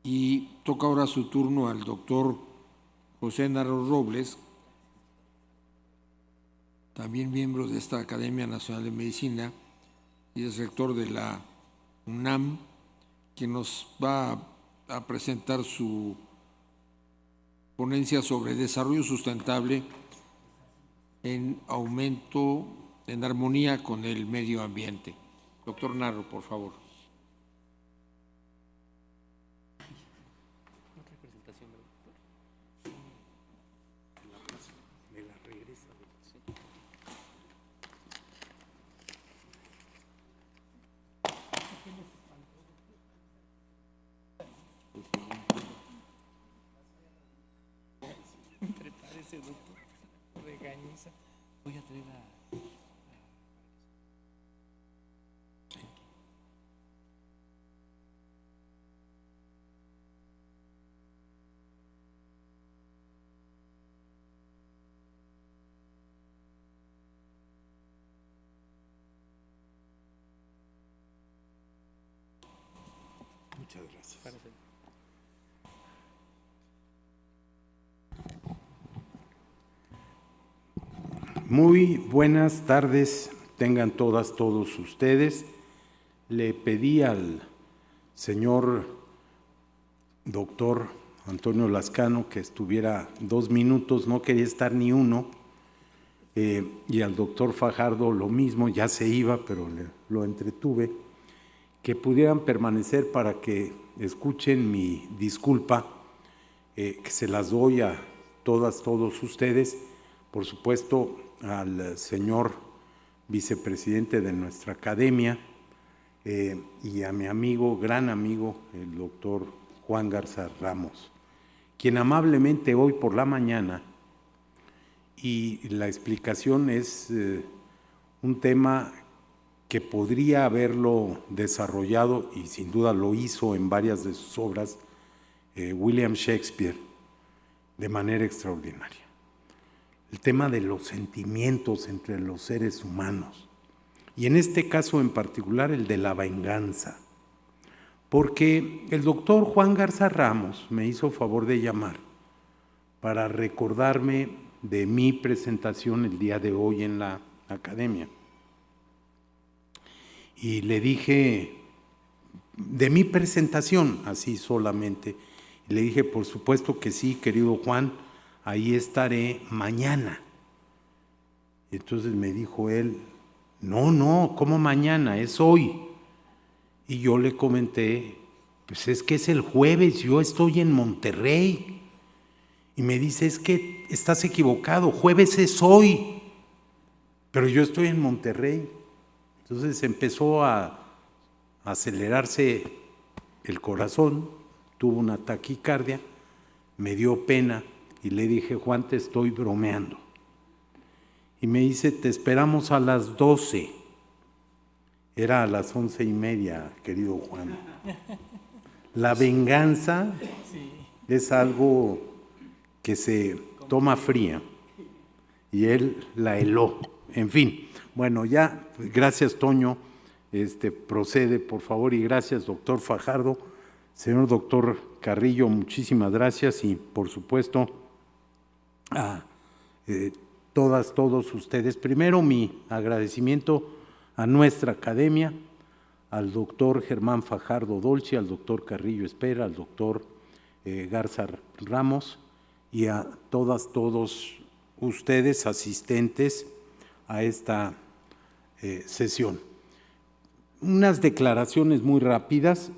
Y toca ahora su turno al doctor José Narro Robles, también miembro de esta Academia Nacional de Medicina y es rector de la UNAM, quien nos va a presentar su ponencia sobre desarrollo sustentable en aumento, en armonía con el medio ambiente. Doctor Narro, por favor. Prepárese, doctor. Regañiza. Voy a traer a... Muchas gracias. Muy buenas tardes, tengan todas, todos ustedes. Le pedí al señor doctor Antonio Lascano que estuviera 2 minutos, no quería estar ni uno, y al doctor Fajardo lo mismo, ya se iba, pero lo entretuve, que pudieran permanecer para que escuchen mi disculpa, que se las doy a todas, todos ustedes, por supuesto al señor vicepresidente de nuestra academia y a mi amigo, gran amigo, el doctor Juan Garza Ramos, quien amablemente hoy por la mañana, y la explicación es un tema que podría haberlo desarrollado, y sin duda lo hizo en varias de sus obras, William Shakespeare, de manera extraordinaria. El tema de los sentimientos entre los seres humanos, y en este caso en particular el de la venganza, porque el doctor Juan Garza Ramos me hizo favor de llamar para recordarme de mi presentación el día de hoy en la academia. Y le dije de mi presentación, así solamente, le dije, por supuesto que sí, querido Juan, ahí estaré mañana. Entonces me dijo él, no, ¿cómo mañana? Es hoy. Y yo le comenté, pues es que es el jueves, yo estoy en Monterrey. Y me dice, es que estás equivocado, jueves es hoy, pero yo estoy en Monterrey. Entonces empezó a acelerarse el corazón, tuvo una taquicardia, me dio pena y le dije, Juan, te estoy bromeando. Y me dice, te esperamos a las 12. Era a las 11:30, querido Juan. La venganza es algo que se toma fría y él la heló. En fin, bueno, ya, gracias Toño, procede por favor, y gracias doctor Fajardo. Señor doctor Carrillo, muchísimas gracias, y por supuesto a todos ustedes. Primero mi agradecimiento a nuestra academia, al doctor Germán Fajardo Dolci, al doctor Carrillo Espera, al doctor Garza Ramos, y a todos ustedes asistentes a esta sesión. Unas declaraciones muy rápidas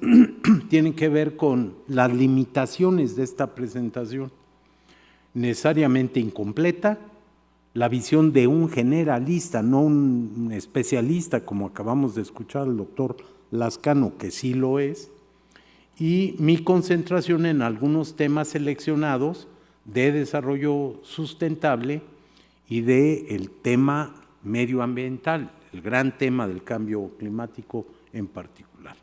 tienen que ver con las limitaciones de esta presentación, necesariamente incompleta, la visión de un generalista, no un especialista, como acabamos de escuchar al doctor Lascano, que sí lo es, y mi concentración en algunos temas seleccionados de desarrollo sustentable y del tema medioambiental, el gran tema del cambio climático en particular.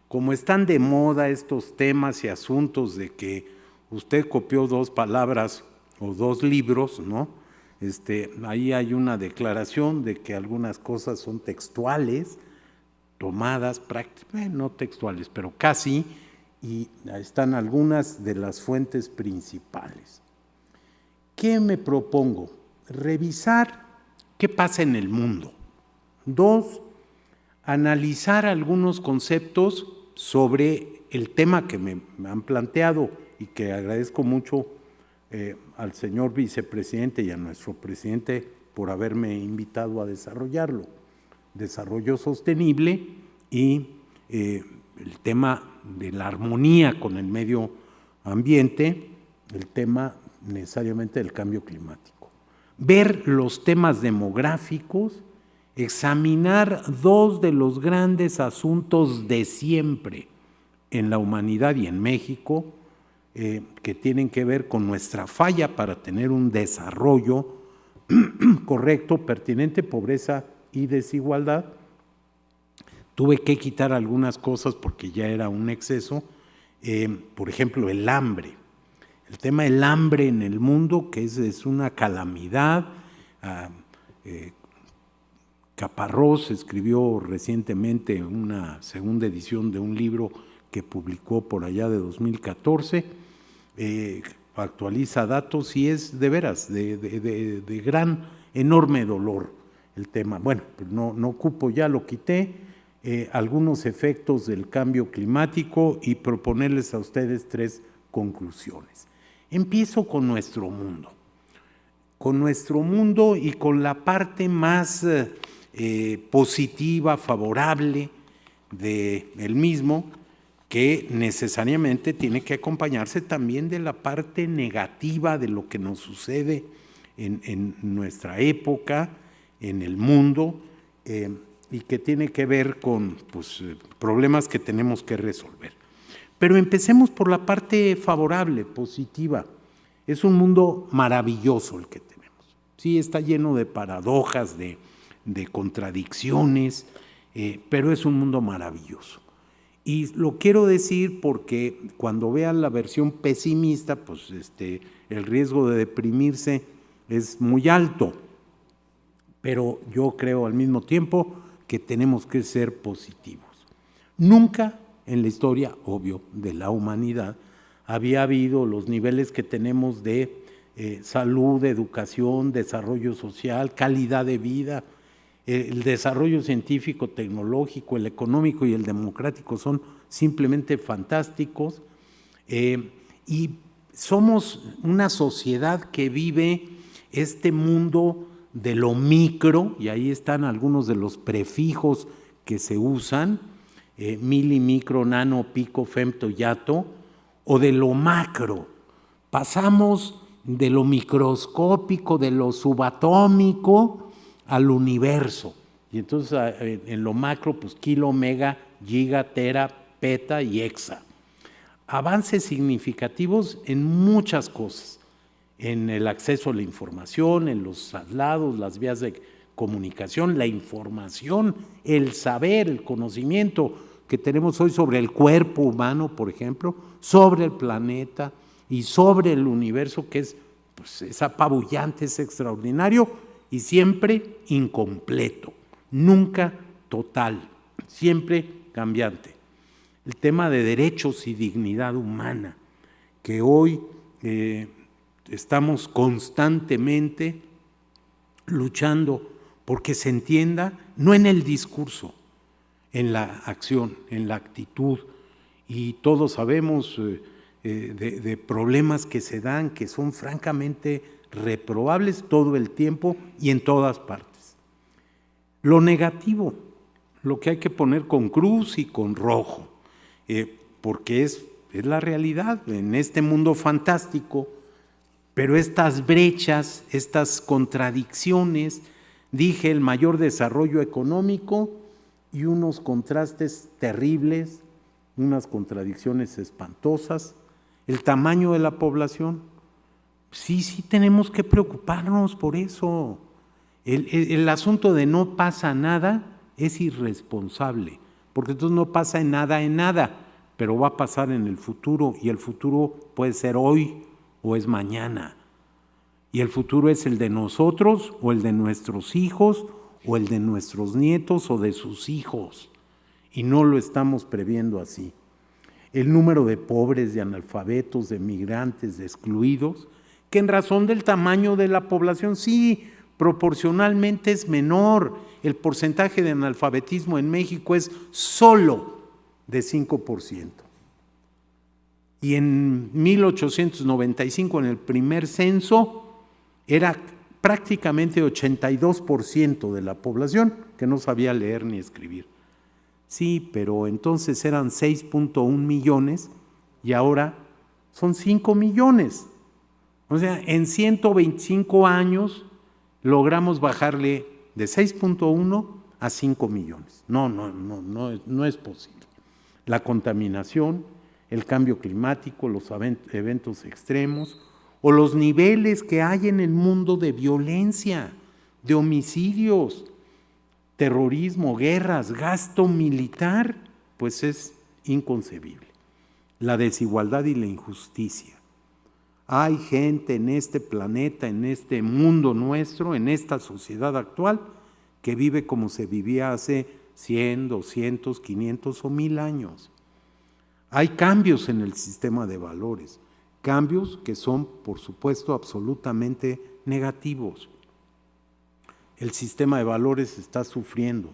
Como están de moda estos temas y asuntos de que usted copió 2 palabras o 2 libros, ¿no? Ahí hay una declaración de que algunas cosas son textuales, tomadas, no textuales, pero casi, y están algunas de las fuentes principales. ¿Qué me propongo? Revisar qué pasa en el mundo. 2, analizar algunos conceptos sobre el tema que me han planteado y que agradezco mucho al señor vicepresidente y a nuestro presidente por haberme invitado a desarrollarlo. Desarrollo sostenible y el tema de la armonía con el medio ambiente, el tema necesariamente del cambio climático. Ver los temas demográficos, examinar 2 de los grandes asuntos de siempre en la humanidad y en México, que tienen que ver con nuestra falla para tener un desarrollo correcto, pertinente, pobreza y desigualdad. Tuve que quitar algunas cosas porque ya era un exceso, por ejemplo, el hambre. El tema del hambre en el mundo, que es una calamidad. Caparrós escribió recientemente una segunda edición de un libro que publicó por allá de 2014, actualiza datos y es de veras de gran, enorme dolor el tema. Bueno, pues no ocupo, ya lo quité, algunos efectos del cambio climático y proponerles a ustedes 3 conclusiones. Empiezo con nuestro mundo. Con nuestro mundo y con la parte más positiva, favorable del mismo, que necesariamente tiene que acompañarse también de la parte negativa de lo que nos sucede en nuestra época, en el mundo, y que tiene que ver con problemas que tenemos que resolver. Pero empecemos por la parte favorable, positiva. Es un mundo maravilloso el que tenemos. Sí, está lleno de paradojas, de contradicciones, pero es un mundo maravilloso. Y lo quiero decir porque cuando vean la versión pesimista, pues el riesgo de deprimirse es muy alto. Pero yo creo al mismo tiempo que tenemos que ser positivos. Nunca en la historia, obvio, de la humanidad, había habido los niveles que tenemos de salud, educación, desarrollo social, calidad de vida. El desarrollo científico, tecnológico, el económico y el democrático son simplemente fantásticos. Y somos una sociedad que vive este mundo de lo micro, y ahí están algunos de los prefijos que se usan, mili, micro, nano, pico, femto, yato, o de lo macro. Pasamos de lo microscópico, de lo subatómico, al universo. Y entonces en lo macro, pues kilo, mega, giga, tera, peta y hexa. Avances significativos en muchas cosas, en el acceso a la información, en los traslados, las vías de comunicación, la información, el saber, el conocimiento que tenemos hoy sobre el cuerpo humano, por ejemplo, sobre el planeta y sobre el universo, que es apabullante, es extraordinario y siempre incompleto, nunca total, siempre cambiante. El tema de derechos y dignidad humana, que hoy estamos constantemente luchando porque se entienda, no en el discurso, en la acción, en la actitud. Y todos sabemos de problemas que se dan, que son francamente reprobables todo el tiempo y en todas partes. Lo negativo, lo que hay que poner con cruz y con rojo, porque es la realidad en este mundo fantástico, pero estas brechas, estas contradicciones, dije, el mayor desarrollo económico y unos contrastes terribles, unas contradicciones espantosas, el tamaño de la población. Sí tenemos que preocuparnos por eso. El asunto de no pasa nada es irresponsable, porque entonces no pasa en nada, pero va a pasar en el futuro, y el futuro puede ser hoy o es mañana. Y el futuro es el de nosotros o el de nuestros hijos o el de nuestros nietos o de sus hijos. Y no lo estamos previendo así. el número de pobres, de analfabetos, de migrantes, de excluidos, que en razón del tamaño de la población, sí, proporcionalmente es menor. El porcentaje de analfabetismo en México es solo de 5%. Y en 1895, en el primer censo, era prácticamente 82% de la población que no sabía leer ni escribir. Sí, pero entonces eran 6.1 millones y ahora son 5 millones. O sea, en 125 años logramos bajarle de 6.1 a 5 millones. No es posible. La contaminación, el cambio climático, los eventos extremos o los niveles que hay en el mundo de violencia, de homicidios, terrorismo, guerras, gasto militar, pues es inconcebible. La desigualdad y la injusticia. Hay gente en este planeta, en este mundo nuestro, en esta sociedad actual, que vive como se vivía hace 100, 200, 500 o 1000 años. Hay cambios en el sistema de valores, cambios que son, por supuesto, absolutamente negativos. El sistema de valores está sufriendo.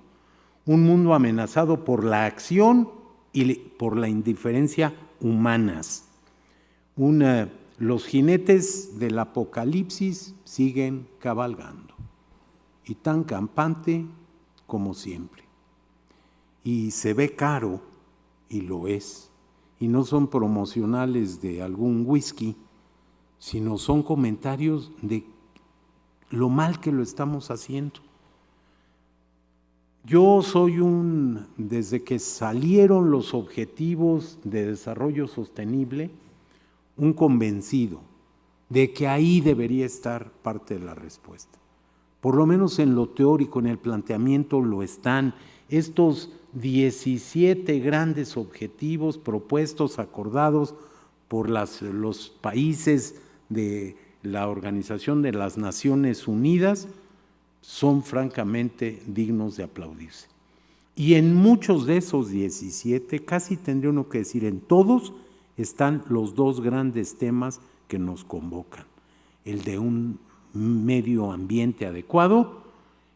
Un mundo amenazado por la acción y por la indiferencia humanas. Los jinetes del apocalipsis siguen cabalgando, y tan campante como siempre. Y se ve caro, y lo es. Y no son promocionales de algún whisky, sino son comentarios de lo mal que lo estamos haciendo. Yo soy desde que salieron los objetivos de desarrollo sostenible, un convencido de que ahí debería estar parte de la respuesta. Por lo menos en lo teórico, en el planteamiento lo están. Estos 17 grandes objetivos propuestos, acordados por los países de la Organización de las Naciones Unidas, son francamente dignos de aplaudirse. Y en muchos de esos 17, casi tendría uno que decir en todos, están los dos grandes temas que nos convocan: el de un medio ambiente adecuado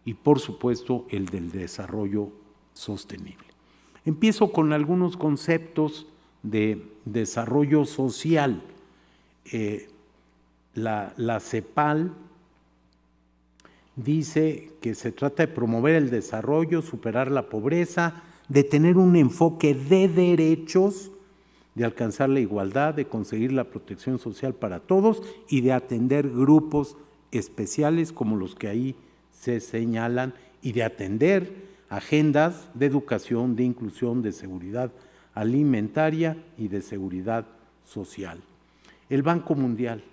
y, por supuesto, el del desarrollo sostenible. Empiezo con algunos conceptos de desarrollo social. La CEPAL dice que se trata de promover el desarrollo, superar la pobreza, de tener un enfoque de derechos, de alcanzar la igualdad, de conseguir la protección social para todos y de atender grupos especiales como los que ahí se señalan, y de atender agendas de educación, de inclusión, de seguridad alimentaria y de seguridad social. El Banco Mundial: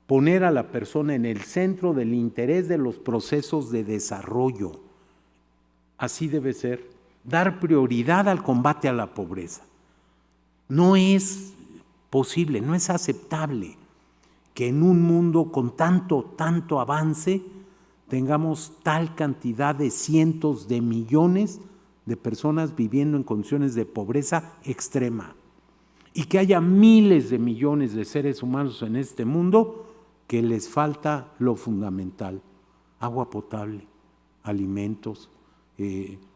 poner a la persona en el centro del interés de los procesos de desarrollo. Así debe ser. Dar prioridad al combate a la pobreza. No es posible, no es aceptable que en un mundo con tanto avance tengamos tal cantidad de cientos de millones de personas viviendo en condiciones de pobreza extrema, y que haya miles de millones de seres humanos en este mundo que les falta lo fundamental: agua potable, alimentos,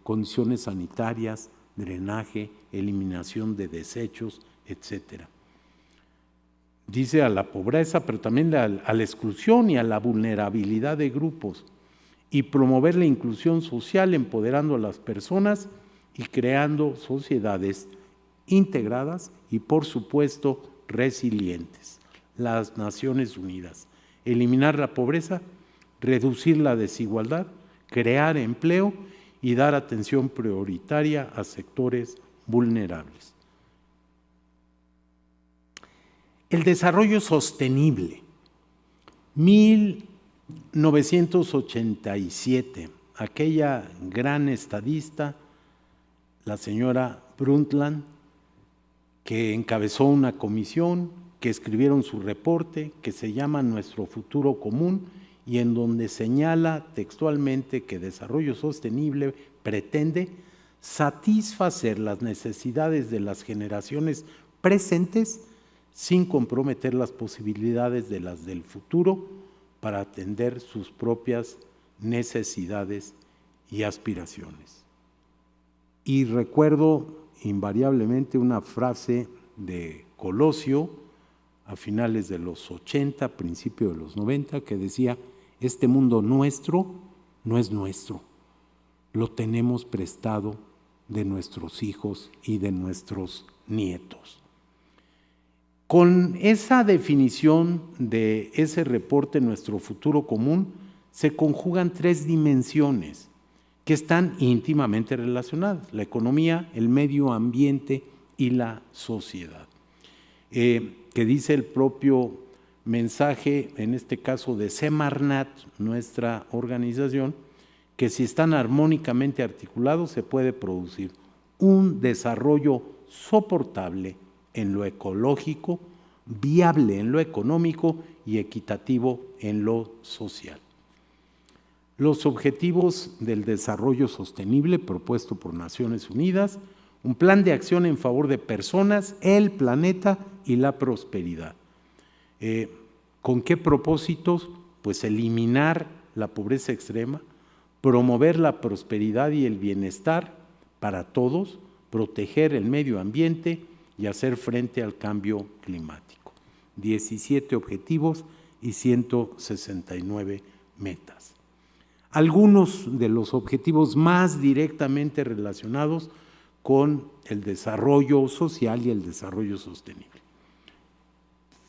condiciones sanitarias, drenaje, eliminación de desechos, etc. Dice a la pobreza, pero también a la exclusión y a la vulnerabilidad de grupos, y promover la inclusión social, empoderando a las personas y creando sociedades integradas y, por supuesto, resilientes. Las Naciones Unidas: eliminar la pobreza, reducir la desigualdad, crear empleo y dar atención prioritaria a sectores vulnerables. El desarrollo sostenible. 1987, aquella gran estadista, la señora Brundtland, que encabezó una comisión, que escribieron su reporte, que se llama Nuestro Futuro Común, y en donde señala textualmente que desarrollo sostenible pretende satisfacer las necesidades de las generaciones presentes sin comprometer las posibilidades de las del futuro para atender sus propias necesidades y aspiraciones. Y recuerdo invariablemente una frase de Colosio a finales de los 80, principios de los 90, que decía: este mundo nuestro no es nuestro, lo tenemos prestado de nuestros hijos y de nuestros nietos. Con esa definición de ese reporte Nuestro Futuro Común se conjugan tres dimensiones que están íntimamente relacionadas: la economía, el medio ambiente y la sociedad. Que dice el propio mensaje, en este caso de Semarnat, nuestra organización, que si están armónicamente articulados se puede producir un desarrollo soportable en lo ecológico, viable en lo económico y equitativo en lo social. Los objetivos del desarrollo sostenible propuesto por Naciones Unidas, un plan de acción en favor de personas, el planeta y la prosperidad. ¿Con qué propósitos? Pues eliminar la pobreza extrema, promover la prosperidad y el bienestar para todos, proteger el medio ambiente y hacer frente al cambio climático. 17 objetivos y 169 metas. Algunos de los objetivos más directamente relacionados con el desarrollo social y el desarrollo sostenible.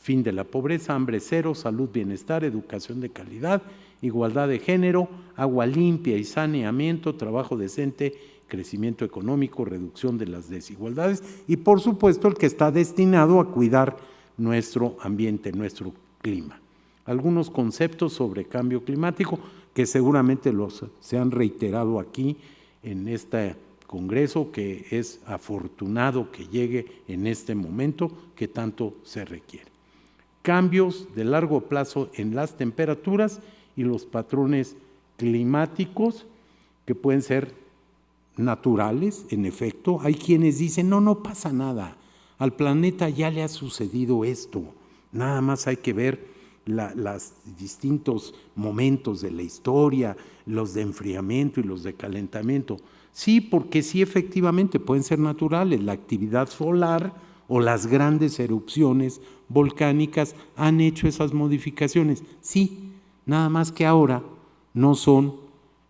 Fin de la pobreza, hambre cero, salud, bienestar, educación de calidad, igualdad de género, agua limpia y saneamiento, trabajo decente, crecimiento económico, reducción de las desigualdades y, por supuesto, el que está destinado a cuidar nuestro ambiente, nuestro clima. Algunos conceptos sobre cambio climático que seguramente se han reiterado aquí en este Congreso, que es afortunado que llegue en este momento que tanto se requiere. Cambios de largo plazo en las temperaturas y los patrones climáticos que pueden ser naturales, en efecto. Hay quienes dicen, no pasa nada, al planeta ya le ha sucedido esto, nada más hay que ver los distintos momentos de la historia, los de enfriamiento y los de calentamiento. Sí, porque sí, efectivamente pueden ser naturales, la actividad solar o las grandes erupciones volcánicas han hecho esas modificaciones. Sí, nada más que ahora no son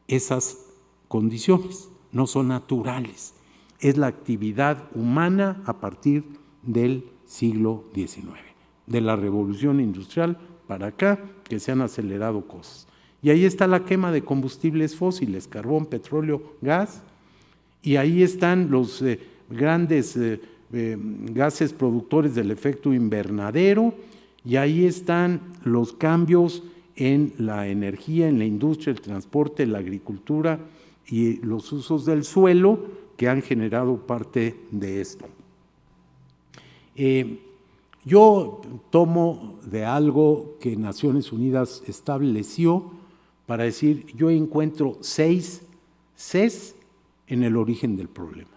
esas condiciones, no son naturales. Es la actividad humana a partir del siglo XIX, de la revolución industrial para acá, que se han acelerado cosas. Y ahí está la quema de combustibles fósiles, carbón, petróleo, gas, y ahí están los grandes gases productores del efecto invernadero, y ahí están los cambios en la energía, en la industria, el transporte, la agricultura y los usos del suelo que han generado parte de esto. Yo tomo de algo que Naciones Unidas estableció para decir, yo encuentro 6 Cs en el origen del problema: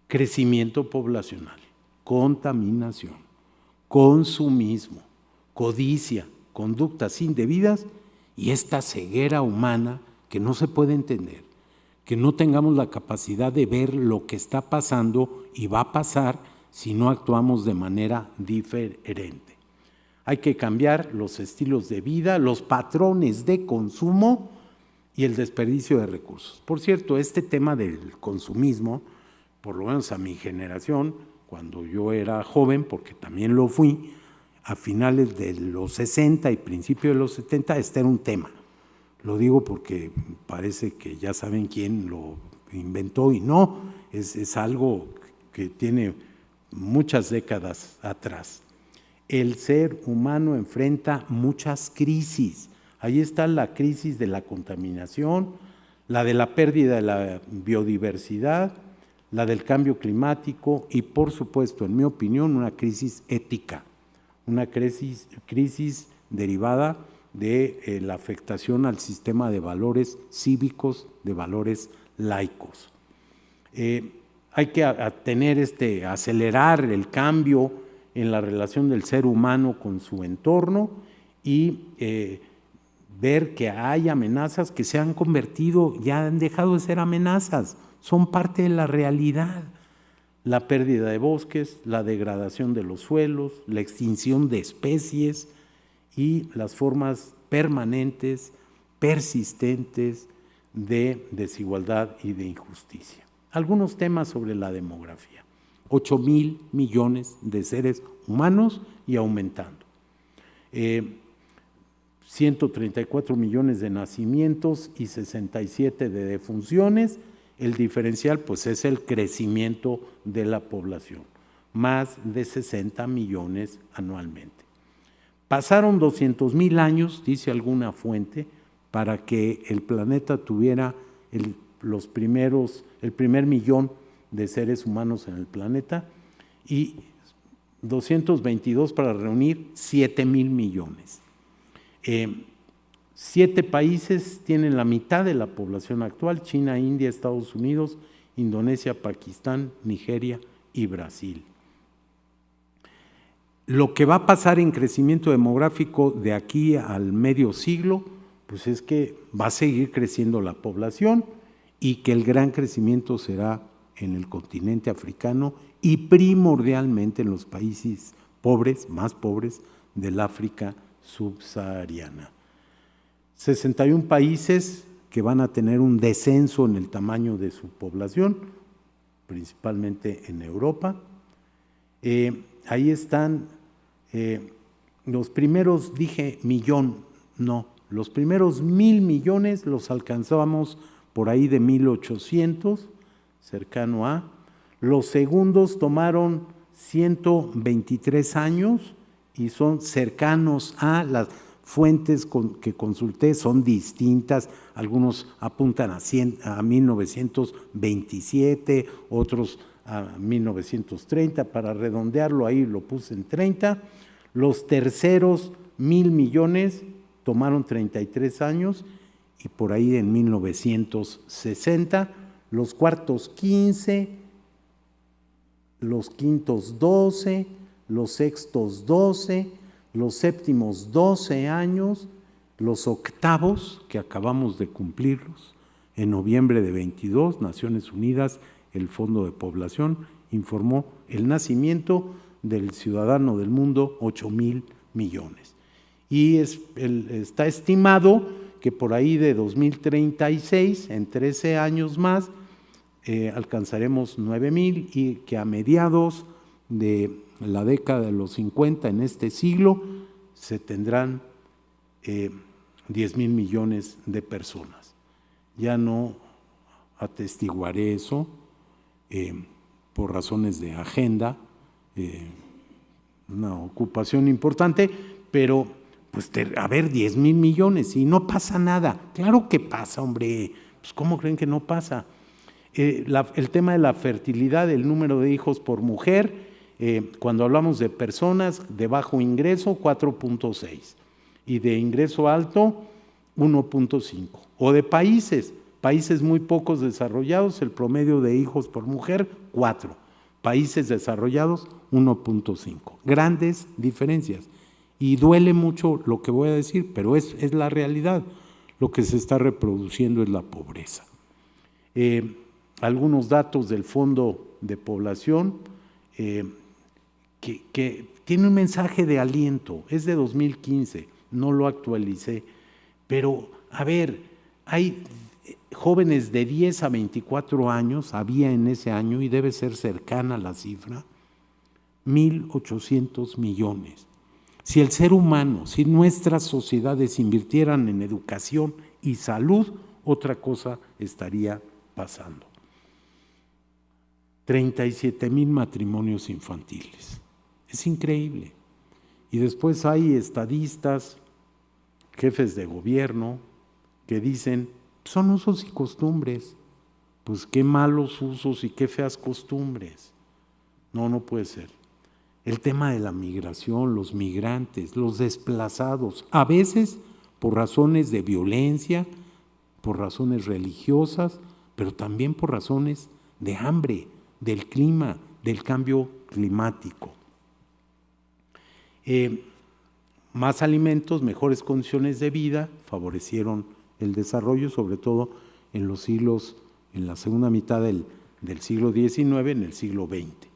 crecimiento poblacional, contaminación, consumismo, codicia, conductas indebidas y esta ceguera humana que no se puede entender, que no tengamos la capacidad de ver lo que está pasando y va a pasar si no actuamos de manera diferente. Hay que cambiar los estilos de vida, los patrones de consumo y el desperdicio de recursos. Por cierto, este tema del consumismo, por lo menos a mi generación, cuando yo era joven, porque también lo fui, a finales de los 60 y principios de los 70, este era un tema. Lo digo porque parece que ya saben quién lo inventó y no, es algo que tiene muchas décadas atrás. El ser humano enfrenta muchas crisis. Ahí está la crisis de la contaminación, la de la pérdida de la biodiversidad, la del cambio climático y, por supuesto, en mi opinión, una crisis ética, una crisis derivada de la afectación al sistema de valores cívicos, de valores laicos. Hay que acelerar el cambio en la relación del ser humano con su entorno y ver que hay amenazas que se han convertido, ya han dejado de ser amenazas, son parte de la realidad. La pérdida de bosques, la degradación de los suelos, la extinción de especies y las formas permanentes, persistentes de desigualdad y de injusticia. Algunos temas sobre la demografía. 8,000 millones de seres humanos y aumentando. 134 millones de nacimientos y 67 de defunciones. El diferencial pues es el crecimiento de la población, más de 60 millones anualmente. Pasaron 200,000 años, dice alguna fuente, para que el planeta tuviera el primer millón de seres humanos en el planeta y 222 para reunir 7,000 millones. 7 países tienen la mitad de la población actual: China, India, Estados Unidos, Indonesia, Pakistán, Nigeria y Brasil. Lo que va a pasar en crecimiento demográfico de aquí al medio siglo, pues es que va a seguir creciendo la población y que el gran crecimiento será en el continente africano y primordialmente en los países pobres, más pobres, del África subsahariana. 61 países que van a tener un descenso en el tamaño de su población, principalmente en Europa. Ahí están los primeros, dije millón, no, los primeros 1,000 millones los alcanzábamos por ahí de 1800, cercano a. Los segundos tomaron 123 años y son cercanos a. Las fuentes que consulté son distintas, algunos apuntan a 1927, otros a 1930, para redondearlo ahí lo puse en 30. Los terceros 1,000 millones tomaron 33 años y por ahí en 1960, los cuartos 15, los quintos 12, los sextos 12, los séptimos 12 años, los octavos, que acabamos de cumplirlos, en noviembre de 22, Naciones Unidas, el Fondo de Población, informó el nacimiento del ciudadano del mundo, 8,000 millones. Y está estimado que por ahí de 2036, en 13 años más, alcanzaremos 9,000 y que a mediados de la década de los 50 en este siglo se tendrán 10,000 millones de personas. Ya no atestiguaré eso por razones de agenda, una ocupación importante, pero pues a ver, 10,000 millones y no pasa nada. Claro que pasa, hombre, pues ¿cómo creen que no pasa? El tema de la fertilidad, el número de hijos por mujer, cuando hablamos de personas de bajo ingreso, 4.6 y de ingreso alto, 1.5. O de países muy pocos desarrollados, el promedio de hijos por mujer, 4. Países desarrollados, 1.5. Grandes diferencias. Y duele mucho lo que voy a decir, pero es la realidad. Lo que se está reproduciendo es la pobreza. Algunos datos del Fondo de Población que tiene un mensaje de aliento, es de 2015, no lo actualicé, pero a ver, hay jóvenes de 10 a 24 años, había en ese año y debe ser cercana a la cifra, 1,800 millones. Si el ser humano, si nuestras sociedades invirtieran en educación y salud, otra cosa estaría pasando. 37,000 matrimonios infantiles. Es increíble. Y después hay estadistas, jefes de gobierno, que dicen, son usos y costumbres. Pues qué malos usos y qué feas costumbres. No puede ser. El tema de la migración, los migrantes, los desplazados, a veces por razones de violencia, por razones religiosas, pero también por razones de hambre, del clima, del cambio climático. Más alimentos, mejores condiciones de vida favorecieron el desarrollo, sobre todo en la segunda mitad del siglo XIX, en el siglo XX.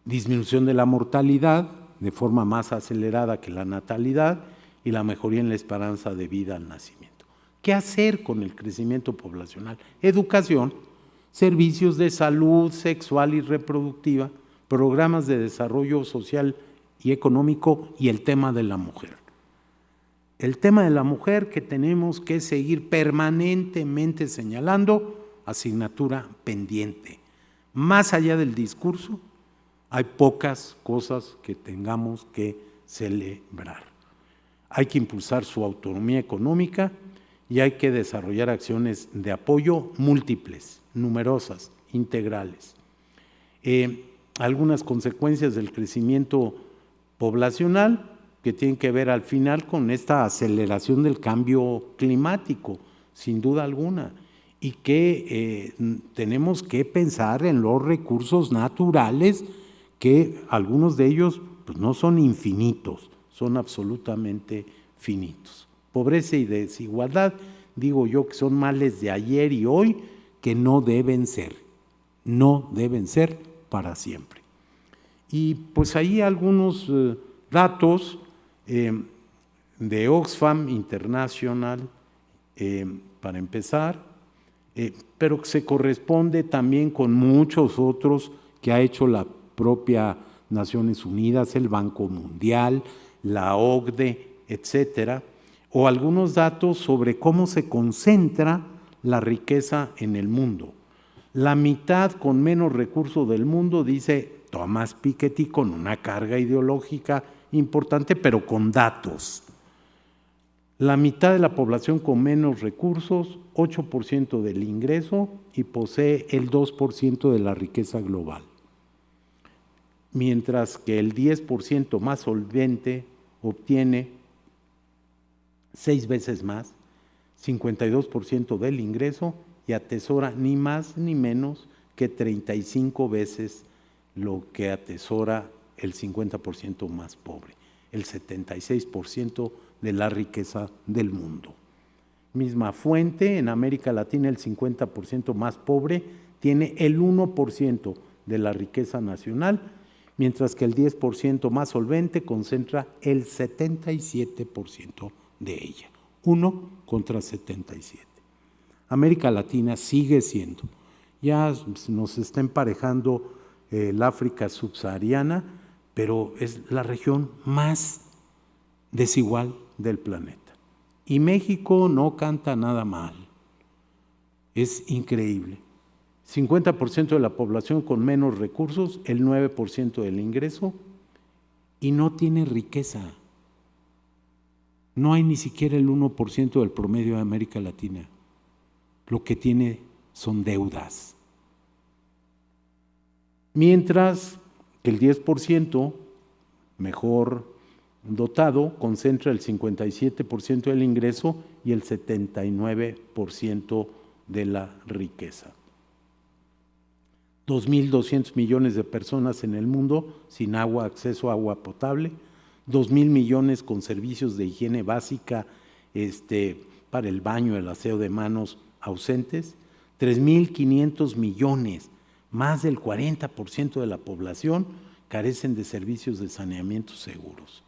Disminución de la mortalidad de forma más acelerada que la natalidad y la mejoría en la esperanza de vida al nacimiento. ¿Qué hacer con el crecimiento poblacional? Educación, servicios de salud sexual y reproductiva, programas de desarrollo social y económico y el tema de la mujer. El tema de la mujer que tenemos que seguir permanentemente señalando, asignatura pendiente. Más allá del discurso, hay pocas cosas que tengamos que celebrar. Hay que impulsar su autonomía económica y hay que desarrollar acciones de apoyo múltiples, numerosas, integrales. Algunas consecuencias del crecimiento poblacional que tienen que ver al final con esta aceleración del cambio climático, sin duda alguna, y que tenemos que pensar en los recursos naturales, que algunos de ellos pues, no son infinitos, son absolutamente finitos. Pobreza y desigualdad, digo yo que son males de ayer y hoy que no deben ser para siempre. Y pues ahí algunos datos de Oxfam International, para empezar, pero que se corresponde también con muchos otros que ha hecho la propia Naciones Unidas, el Banco Mundial, la OCDE, etcétera, o algunos datos sobre cómo se concentra la riqueza en el mundo. La mitad con menos recursos del mundo, dice Thomas Piketty, con una carga ideológica importante, pero con datos. La mitad de la población con menos recursos, 8% del ingreso y posee el 2% de la riqueza global. Mientras que el 10% más solvente obtiene 6 veces más, 52% del ingreso y atesora ni más ni menos que 35 veces lo que atesora el 50% más pobre, el 76% de la riqueza del mundo. Misma fuente, en América Latina el 50% más pobre tiene el 1% de la riqueza nacional, mientras que el 10% más solvente concentra el 77% de ella. 1 contra 77. América Latina sigue siendo, ya nos está emparejando el África subsahariana, pero es la región más desigual del planeta. Y México no canta nada mal. Es increíble. 50% de la población con menos recursos, el 9% del ingreso, y no tiene riqueza. No hay ni siquiera el 1% del promedio de América Latina. Lo que tiene son deudas. Mientras que el 10% mejor dotado concentra el 57% del ingreso y el 79% de la riqueza. 2.200 millones de personas en el mundo sin acceso a agua potable, 2.000 millones con servicios de higiene básica para el baño, el aseo de manos ausentes, 3.500 millones, más del 40% de la población carecen de servicios de saneamiento seguros.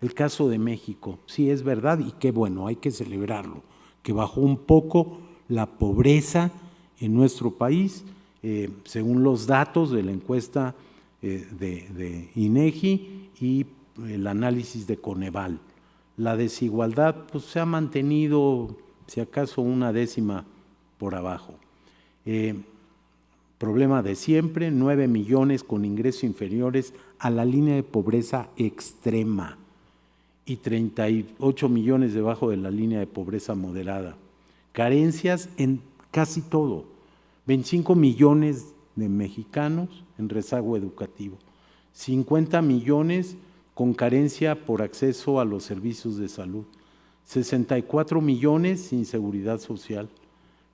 El caso de México, sí es verdad y qué bueno, hay que celebrarlo, que bajó un poco la pobreza en nuestro país, según los datos de la encuesta de INEGI y el análisis de Coneval. La desigualdad pues, se ha mantenido, si acaso, una décima por abajo. Problema de siempre, 9 millones con ingresos inferiores a la línea de pobreza extrema y 38 millones debajo de la línea de pobreza moderada. Carencias en casi todo. 25 millones de mexicanos en rezago educativo, 50 millones con carencia por acceso a los servicios de salud, 64 millones sin seguridad social,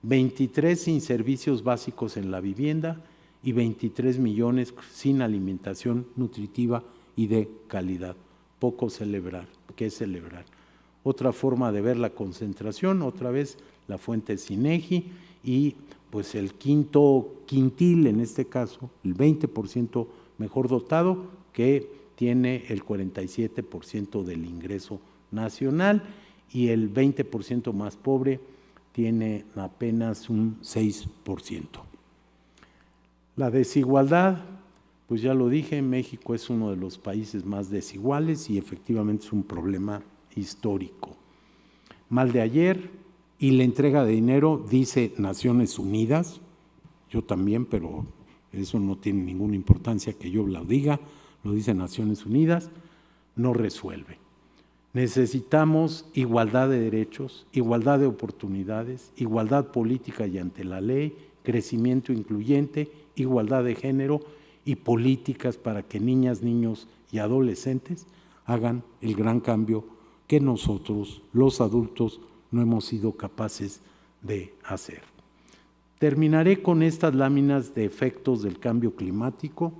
23 sin servicios básicos en la vivienda y 23 millones sin alimentación nutritiva y de calidad. Poco celebrar, ¿qué celebrar? Otra forma de ver la concentración, otra vez la fuente es INEGI, y pues el quintil, en este caso, el 20% mejor dotado, que tiene el 47% del ingreso nacional, y el 20% más pobre tiene apenas un 6%. La desigualdad, pues ya lo dije, México es uno de los países más desiguales y efectivamente es un problema histórico. Mal de ayer, y la entrega de dinero, dice Naciones Unidas, yo también, pero eso no tiene ninguna importancia que yo lo diga, lo dice Naciones Unidas, no resuelve. Necesitamos igualdad de derechos, igualdad de oportunidades, igualdad política y ante la ley, crecimiento incluyente, igualdad de género y políticas para que niñas, niños y adolescentes hagan el gran cambio que nosotros, los adultos, no hemos sido capaces de hacer. Terminaré con estas láminas de efectos del cambio climático.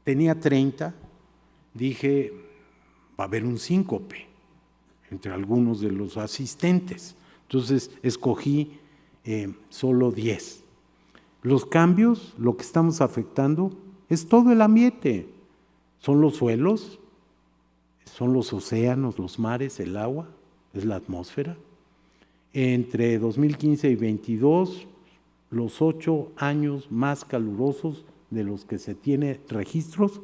Tenía 30, dije, va a haber un síncope entre algunos de los asistentes. Entonces, escogí solo 10. Los cambios, lo que estamos afectando, es todo el ambiente. Son los suelos, son los océanos, los mares, el agua, es la atmósfera. Entre 2015 y 2022, los 8 años más calurosos de los que se tiene registros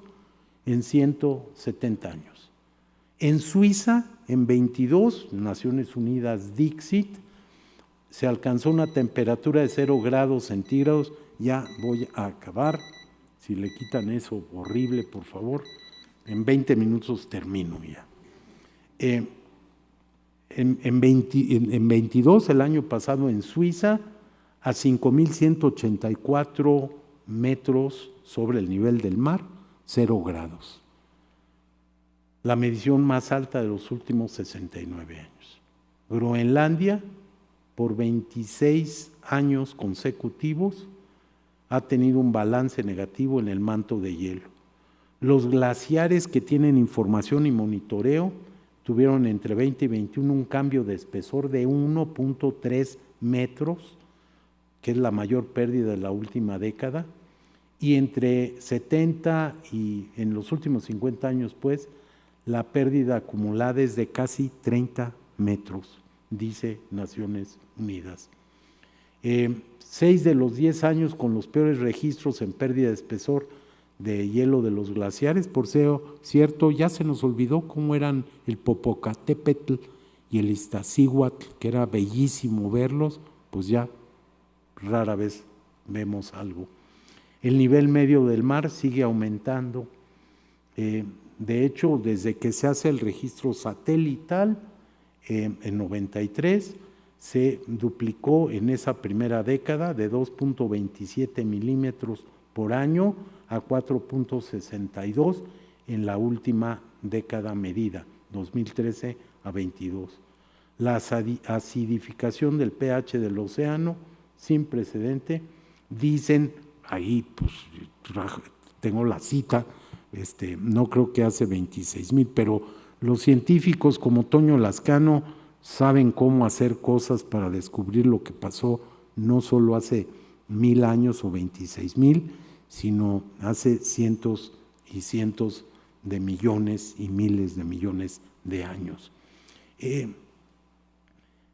en 170 años. En Suiza, en 22, Naciones Unidas Dixit, se alcanzó una temperatura de 0 grados centígrados. Ya voy a acabar, si le quitan eso horrible, por favor, en 20 minutos termino ya. En 22, el año pasado en Suiza, a 5.184 metros sobre el nivel del mar, 0 grados. La medición más alta de los últimos 69 años. Groenlandia, por 26 años consecutivos, ha tenido un balance negativo en el manto de hielo. Los glaciares que tienen información y monitoreo tuvieron entre 20 y 21 un cambio de espesor de 1.3 metros, que es la mayor pérdida de la última década, y entre 70 y en los últimos 50 años, pues, la pérdida acumulada es de casi 30 metros, dice Naciones Unidas. 6 de los 10 años con los peores registros en pérdida de espesor de hielo de los glaciares. Por cierto, ya se nos olvidó cómo eran el Popocatépetl y el Iztaccíhuatl, que era bellísimo verlos, pues ya rara vez vemos algo. El nivel medio del mar sigue aumentando. De hecho, desde que se hace el registro satelital, en 93, se duplicó en esa primera década de 2.27 milímetros por año a 4.62 en la última década medida, 2013 a 22. La acidificación del pH del océano, sin precedente, dicen, ahí pues tengo la cita, no creo que hace 26,000, pero los científicos como Toño Lascano saben cómo hacer cosas para descubrir lo que pasó no solo hace 1,000 años o 26,000, sino hace cientos y cientos de millones y miles de millones de años.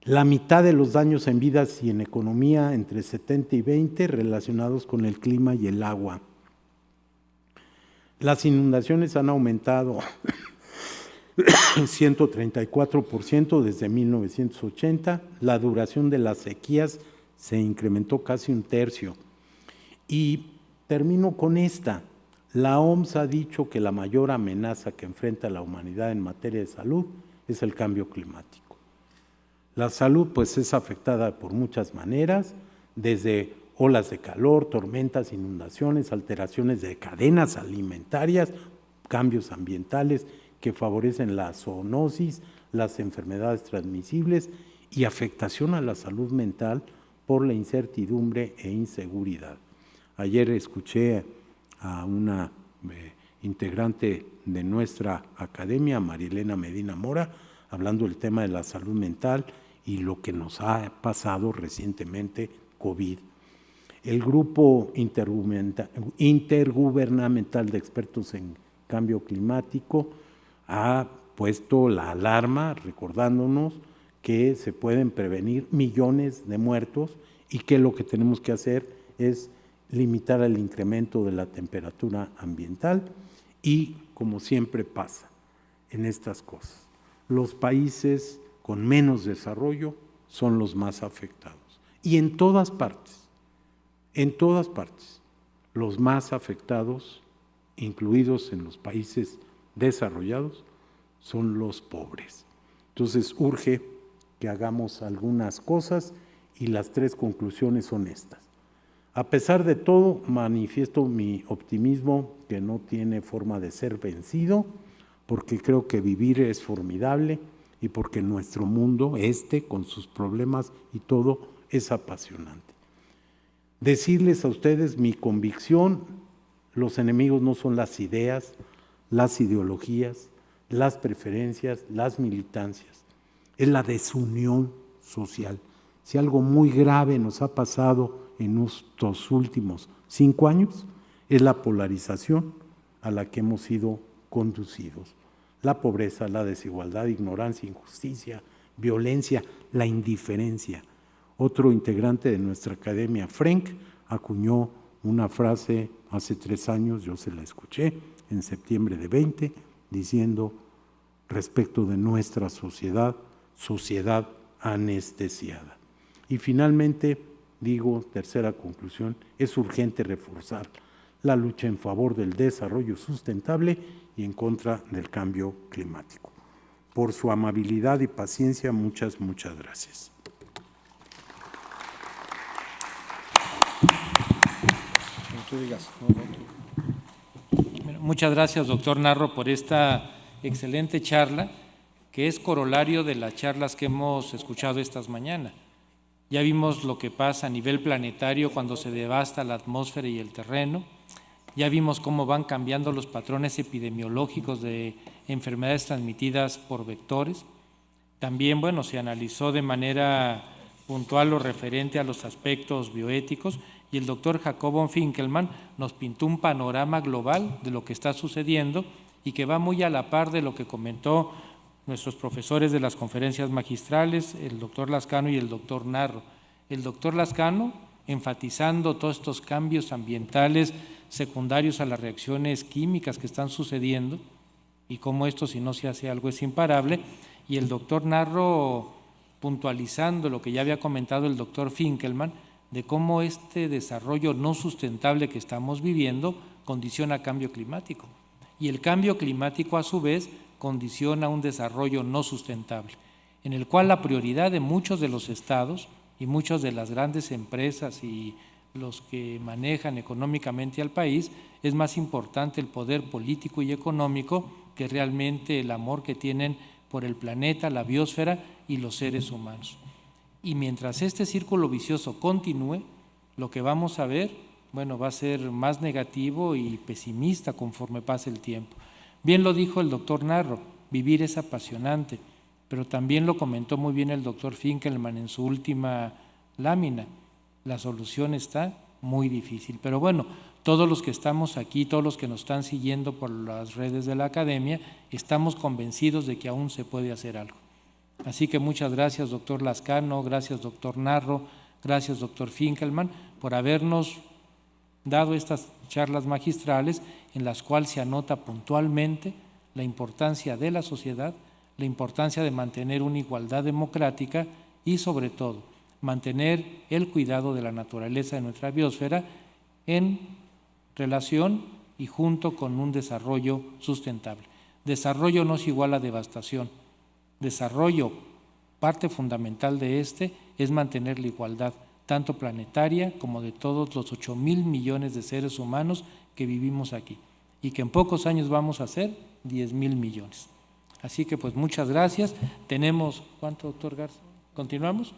La mitad de los daños en vidas y en economía entre 70 y 20 relacionados con el clima y el agua. Las inundaciones han aumentado 134% desde 1980, la duración de las sequías se incrementó casi un tercio. Y termino con esta. La OMS ha dicho que la mayor amenaza que enfrenta la humanidad en materia de salud es el cambio climático. La salud pues es afectada por muchas maneras, desde olas de calor, tormentas, inundaciones, alteraciones de cadenas alimentarias, cambios ambientales que favorecen la zoonosis, las enfermedades transmisibles y afectación a la salud mental por la incertidumbre e inseguridad. Ayer escuché a una integrante de nuestra academia, Marilena Medina Mora, hablando del tema de la salud mental y lo que nos ha pasado recientemente, COVID. El grupo intergubernamental de expertos en cambio climático ha puesto la alarma recordándonos que se pueden prevenir millones de muertos y que lo que tenemos que hacer es limitar el incremento de la temperatura ambiental y, como siempre pasa en estas cosas, los países con menos desarrollo son los más afectados. Y en todas partes, los más afectados, incluidos en los países desarrollados, son los pobres. Entonces urge que hagamos algunas cosas y las 3 conclusiones son estas. A pesar de todo, manifiesto mi optimismo que no tiene forma de ser vencido, porque creo que vivir es formidable y porque nuestro mundo, con sus problemas y todo, es apasionante. Decirles a ustedes mi convicción: los enemigos no son las ideas, las ideologías, las preferencias, las militancias, es la desunión social. Si algo muy grave nos ha pasado en estos últimos 5 años, es la polarización a la que hemos sido conducidos. La pobreza, la desigualdad, ignorancia, injusticia, violencia, la indiferencia. Otro integrante de nuestra academia, Frank, acuñó una frase hace 3 años, yo se la escuché en septiembre de 20, diciendo respecto de nuestra sociedad anestesiada. Y finalmente, digo, tercera conclusión, es urgente reforzar la lucha en favor del desarrollo sustentable y en contra del cambio climático. Por su amabilidad y paciencia, muchas gracias. Muchas gracias, doctor Narro, por esta excelente charla, que es corolario de las charlas que hemos escuchado estas mañanas. Ya vimos lo que pasa a nivel planetario cuando se devasta la atmósfera y el terreno. Ya vimos cómo van cambiando los patrones epidemiológicos de enfermedades transmitidas por vectores. También, se analizó de manera puntual lo referente a los aspectos bioéticos, y el doctor Jacob von Finkelmann nos pintó un panorama global de lo que está sucediendo y que va muy a la par de lo que comentó nuestros profesores de las conferencias magistrales, el doctor Lascano y el doctor Narro. El doctor Lascano enfatizando todos estos cambios ambientales secundarios a las reacciones químicas que están sucediendo y cómo esto, si no se hace algo, es imparable, y el doctor Narro puntualizando lo que ya había comentado el doctor Finkelmann, de cómo este desarrollo no sustentable que estamos viviendo condiciona cambio climático. Y el cambio climático, a su vez, condiciona un desarrollo no sustentable, en el cual la prioridad de muchos de los estados y muchas de las grandes empresas y los que manejan económicamente al país, es más importante el poder político y económico que realmente el amor que tienen por el planeta, la biosfera y los seres humanos. Y mientras este círculo vicioso continúe, lo que vamos a ver, va a ser más negativo y pesimista conforme pase el tiempo. Bien lo dijo el doctor Narro, vivir es apasionante, pero también lo comentó muy bien el doctor Finkelmann en su última lámina. La solución está muy difícil, pero todos los que estamos aquí, todos los que nos están siguiendo por las redes de la academia, estamos convencidos de que aún se puede hacer algo. Así que muchas gracias, doctor Lascano, gracias, doctor Narro, gracias, doctor Finkelmann, por habernos dado estas charlas magistrales en las cuales se anota puntualmente la importancia de la sociedad, la importancia de mantener una igualdad democrática y, sobre todo, mantener el cuidado de la naturaleza de nuestra biosfera en relación y junto con un desarrollo sustentable. Desarrollo no es igual a devastación. Desarrollo, parte fundamental de es mantener la igualdad, tanto planetaria como de todos los 8,000 millones de seres humanos que vivimos aquí, y que en pocos años vamos a ser 10,000 millones. Así que muchas gracias. Tenemos, ¿cuánto, doctor Garza? ¿Continuamos?